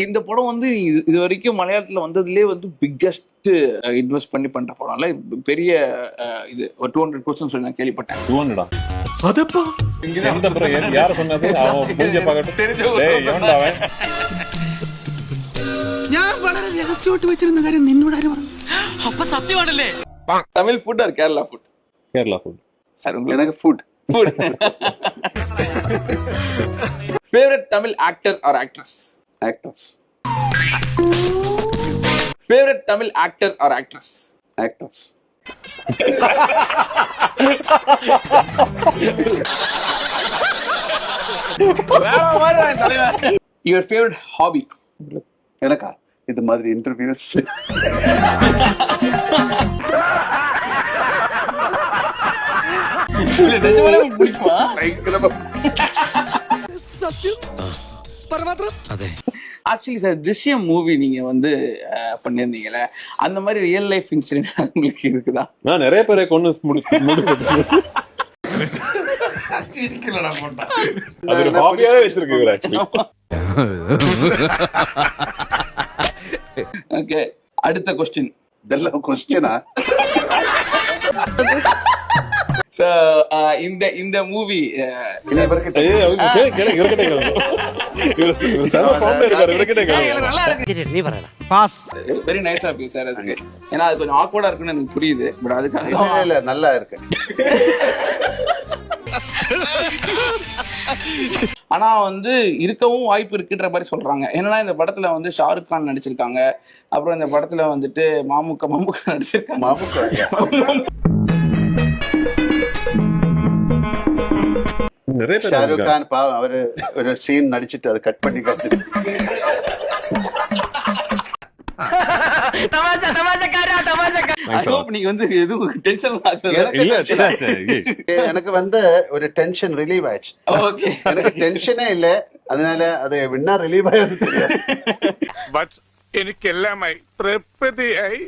இந்த படம் வந்து இது வரைக்கும் மலையாளத்துல வந்ததுலேயே வந்து பிக்கஸ்ட் இன்வெஸ்ட் பண்ணி பண்ற படம்ல பெரிய இது ஒரு 200 crores சொல்லி நான் கேள்விப்பட்டேன். 200 அதப்பா எந்த ப்ரோ யார சொன்னது அவன் மூஞ்சிய பார்க்கட்டும். டேய் எவன்டா அவன்? ഞാൻ വളരെ രഹസ്യമായിട്ട് വെച്ചിരുന്ന കാര്യം നിന്നോട് ആര് പറഞ്ഞു? അപ്പൊ സത്യമാണല്ലേ? Tamil food or Kerala food? Kerala food sir உங்களுக்கு food favourite Tamil actor or actress? Actors. Favourite Tamil actor or actress? Actors. Your favourite hobby? எனக்கா இது மாதிரி இன்டர்வியூஸ். பிடிக்குமா? ஆக்சுவலி சார் திருஷ்யம் மூவி நீங்க வந்து பண்ணிருந்தீங்கல்ல, அந்த மாதிரி ரியல் லைஃப் இன்சிடென்ட் உங்களுக்கு இருக்குதா? நான் நிறைய பேரை கொண்டு அது ஒரு ஹாபியாவே வச்சிருக்கீங்க ஆக்சுவலி. ஓகே, அடுத்த क्वेश्चन. இதெல்லாம் क्वेश्चनா? சோ இந்த movie very nice of you sir. அதுக்கு ஏன்னா அது கொஞ்சம் ஆக்வர்டா இருக்குன்னு எனக்கு புரியுது, பட் அதுக்காக இல்ல நல்லா இருக்கு. ஆனா வந்து இருக்கவும் வாய்ப்பு இருக்குன்ற மாதிரி சொல்றாங்க. என்னன்னா இந்த படத்துல வந்து ஷாருக் கான் நடிச்சிருக்காங்க, அப்புறம் இந்த படத்துல வந்துட்டு மம்முக்கா நடிச்சிருக்காங்க. நிறைய பேர் ஷாருக் கான் பாவம் அவரு ஒரு சீன் நடிச்சிட்டு அதை கட் பண்ணி நீங்க வந்து எதுவும் டென்ஷன் எனக்கு வந்து ஒரு டென்ஷன் ரிலீவ் ஆயிடுச்சு. எனக்கு டென்ஷனே இல்ல, அதனால அது என்ன ரிலீவ் ஆயிடுச்சு. എനിക്കെല്ലാമായി തൃപ്തിയായി.